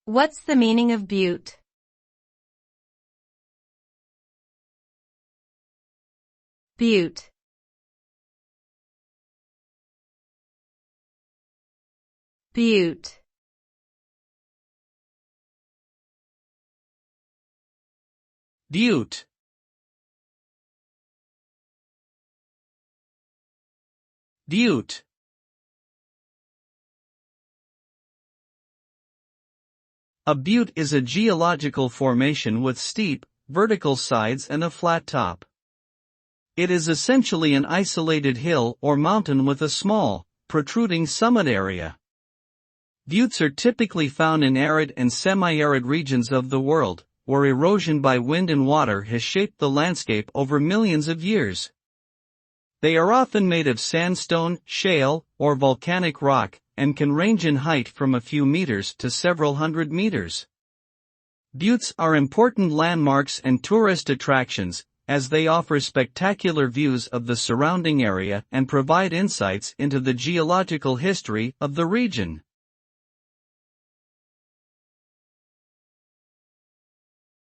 What's the meaning of butte? Butte. Butte. Butte. Butte. A butte is a geological formation with steep, vertical sides and a flat top. It is essentially an isolated hill or mountain with a small, protruding summit area. Buttes are typically found in arid and semi-arid regions of the world, where erosion by wind and water has shaped the landscape over millions of years. They are often made of sandstone, shale, or volcanic rock, and can range in height from a few meters to several hundred meters. Buttes are important landmarks and tourist attractions, as they offer spectacular views of the surrounding area and provide insights into the geological history of the region.